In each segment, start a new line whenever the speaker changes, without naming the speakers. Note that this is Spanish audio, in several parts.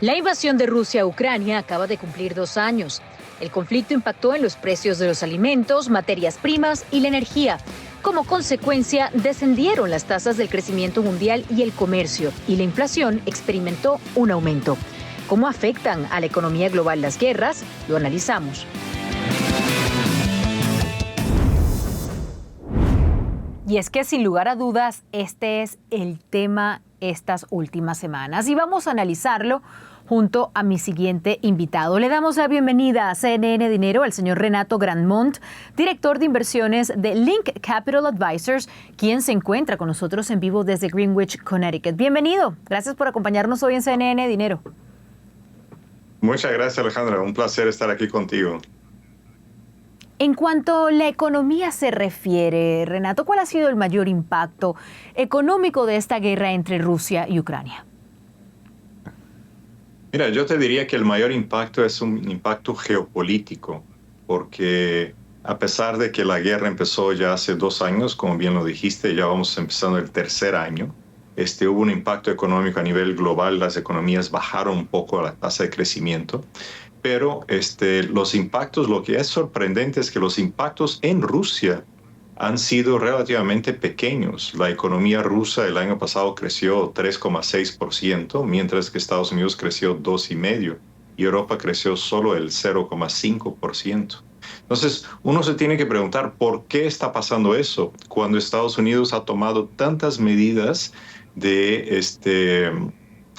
La invasión de Rusia a Ucrania acaba de cumplir 2 años. El conflicto impactó en los precios de los alimentos, materias primas y la energía. Como consecuencia, descendieron las tasas del crecimiento mundial y el comercio, y la inflación experimentó un aumento. ¿Cómo afectan a la economía global las guerras? Lo analizamos. Y es que sin lugar a dudas, este es el tema estas últimas semanas. Y vamos a analizarlo junto a mi siguiente invitado. Le damos la bienvenida a CNN Dinero al señor Renato Grandmont, director de inversiones de Link Capital Advisors, quien se encuentra con nosotros en vivo desde Greenwich, Connecticut. Bienvenido. Gracias por acompañarnos hoy en CNN Dinero.
Muchas gracias, Alejandra. Un placer estar aquí contigo.
En cuanto a la economía se refiere, Renato, ¿cuál ha sido el mayor impacto económico de esta guerra entre Rusia y Ucrania?
Mira, yo te diría que el mayor impacto es un impacto geopolítico, porque a pesar de que la guerra empezó ya hace 2 años, como bien lo dijiste, ya vamos empezando el tercer año, hubo un impacto económico a nivel global, las economías bajaron un poco la tasa de crecimiento, pero los impactos, lo que es sorprendente es que los impactos en Rusia han sido relativamente pequeños. La economía rusa el año pasado creció 3,6%, mientras que Estados Unidos creció 2,5%, y Europa creció solo el 0,5%. Entonces, uno se tiene que preguntar por qué está pasando eso cuando Estados Unidos ha tomado tantas medidas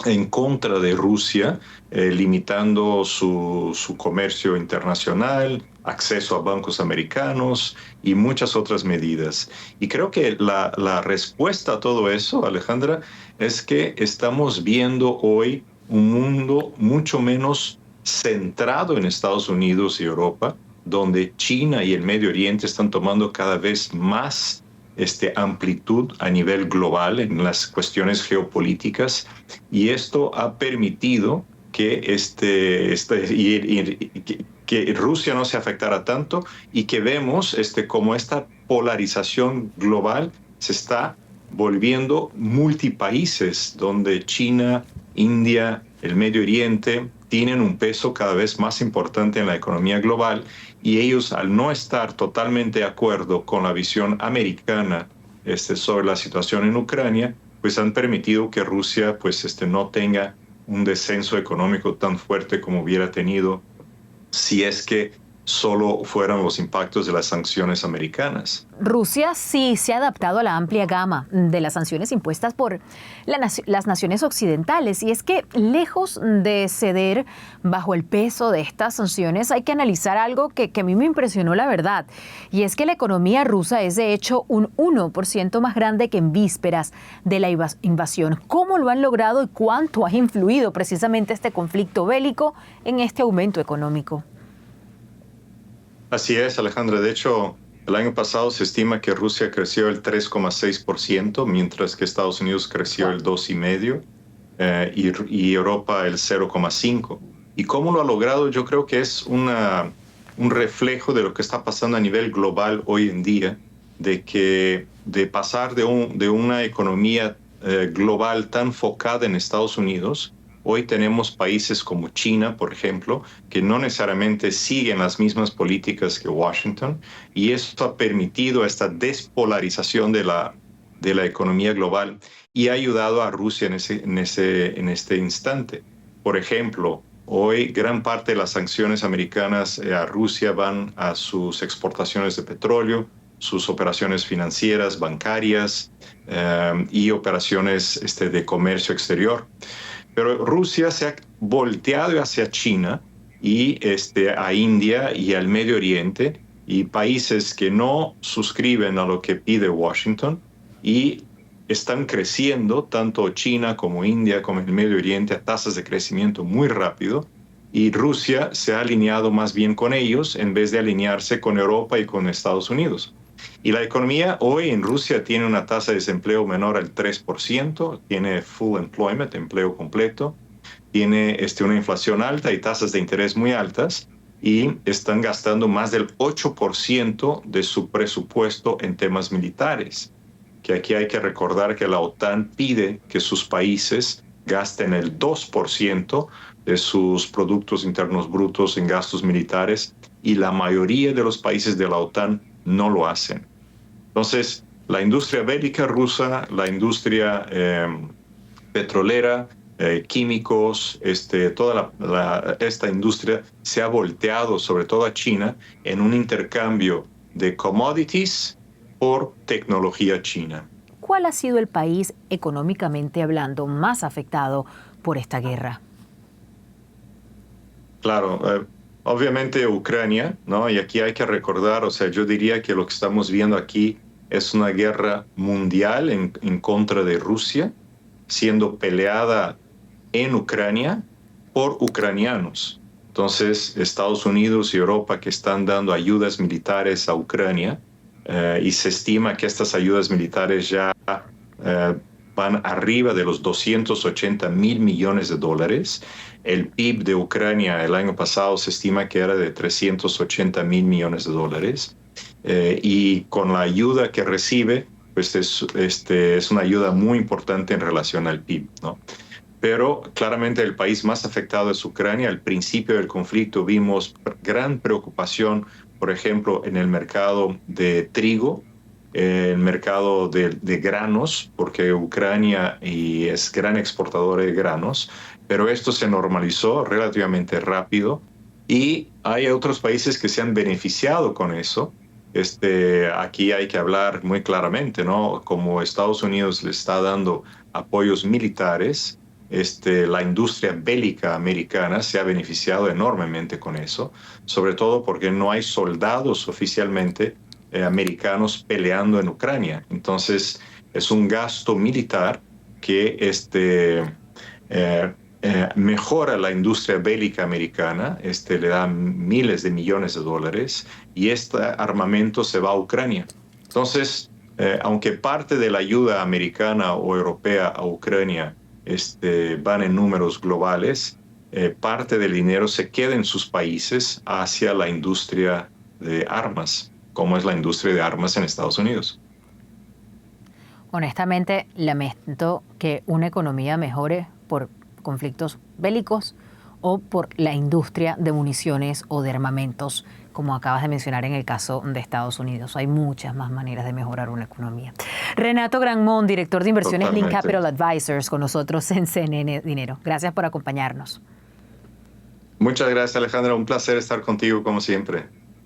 en contra de Rusia, limitando su comercio internacional, acceso a bancos americanos y muchas otras medidas. Y creo que la respuesta a todo eso, Alejandra, es que estamos viendo hoy un mundo mucho menos centrado en Estados Unidos y Europa, donde China y el Medio Oriente están tomando cada vez más amplitud a nivel global en las cuestiones geopolíticas, y esto ha permitido que, que Rusia no se afectara tanto, y que vemos como esta polarización global se está volviendo multipaíses, donde China, India, el Medio Oriente tienen un peso cada vez más importante en la economía global, y ellos, al no estar totalmente de acuerdo con la visión americana sobre la situación en Ucrania, pues han permitido que Rusia pues, no tenga un descenso económico tan fuerte como hubiera tenido si es que solo fueran los impactos de las sanciones americanas.
Rusia sí se ha adaptado a la amplia gama de las sanciones impuestas por las naciones occidentales, y es que lejos de ceder bajo el peso de estas sanciones, hay que analizar algo que a mí me impresionó, la verdad, y es que la economía rusa es de hecho un 1% más grande que en vísperas de la invasión. ¿Cómo lo han logrado y cuánto ha influido precisamente este conflicto bélico en este aumento económico?
Así es, Alejandra. De hecho, el año pasado se estima que Rusia creció el 3,6%, mientras que Estados Unidos creció el 2,5%, y Europa el 0,5%. ¿Y cómo lo ha logrado? Yo creo que es un reflejo de lo que está pasando a nivel global hoy en día, de pasar de una economía global tan focada en Estados Unidos. Hoy tenemos países como China, por ejemplo, que no necesariamente siguen las mismas políticas que Washington, y esto ha permitido esta despolarización de la economía global y ha ayudado a Rusia en este instante. Por ejemplo, hoy gran parte de las sanciones americanas a Rusia van a sus exportaciones de petróleo, sus operaciones financieras, bancarias, y operaciones de comercio exterior. Pero Rusia se ha volteado hacia China y a India y al Medio Oriente, y países que no suscriben a lo que pide Washington, y están creciendo, tanto China como India como el Medio Oriente, a tasas de crecimiento muy rápido, y Rusia se ha alineado más bien con ellos en vez de alinearse con Europa y con Estados Unidos. Y la economía hoy en Rusia tiene una tasa de desempleo menor al 3%, tiene full employment, empleo completo, tiene una inflación alta y tasas de interés muy altas, y están gastando más del 8% de su presupuesto en temas militares, que aquí hay que recordar que la OTAN pide que sus países gasten el 2% de sus productos internos brutos en gastos militares y la mayoría de los países de la OTAN no lo hacen. Entonces, la industria bélica rusa, la industria petrolera, químicos, toda esta industria se ha volteado sobre todo a China en un intercambio de commodities por tecnología china.
¿Cuál ha sido el país económicamente hablando más afectado por esta guerra?
Claro, obviamente Ucrania, ¿no? Y aquí hay que recordar, o sea, yo diría que lo que estamos viendo aquí es una guerra mundial en contra de Rusia, siendo peleada en Ucrania por ucranianos. Entonces, Estados Unidos y Europa que están dando ayudas militares a Ucrania, y se estima que estas ayudas militares ya van arriba de los 280.000 millones de dólares. El PIB de Ucrania el año pasado se estima que era de 380.000 millones de dólares. Y con la ayuda que recibe, pues es una ayuda muy importante en relación al PIB, ¿no? Pero claramente el país más afectado es Ucrania. Al principio del conflicto vimos gran preocupación, por ejemplo, en el mercado de trigo, el mercado de granos, porque Ucrania es gran exportador de granos, pero esto se normalizó relativamente rápido y hay otros países que se han beneficiado con eso. Aquí hay que hablar muy claramente, ¿no? Como Estados Unidos le está dando apoyos militares, la industria bélica americana se ha beneficiado enormemente con eso, sobre todo porque no hay soldados oficialmente americanos peleando en Ucrania. Entonces, es un gasto militar que mejora la industria bélica americana, le da miles de millones de dólares y este armamento se va a Ucrania. Entonces, aunque parte de la ayuda americana o europea a Ucrania van en números globales, parte del dinero se queda en sus países hacia la industria de armas, como es la industria de armas en Estados Unidos.
Honestamente, lamento que una economía mejore por conflictos bélicos o por la industria de municiones o de armamentos, como acabas de mencionar en el caso de Estados Unidos. Hay muchas más maneras de mejorar una economía. Renato Granmont, director de inversiones Link Capital Advisors, con nosotros en CNN Dinero. Gracias por acompañarnos.
Muchas gracias, Alejandra. Un placer estar contigo como siempre.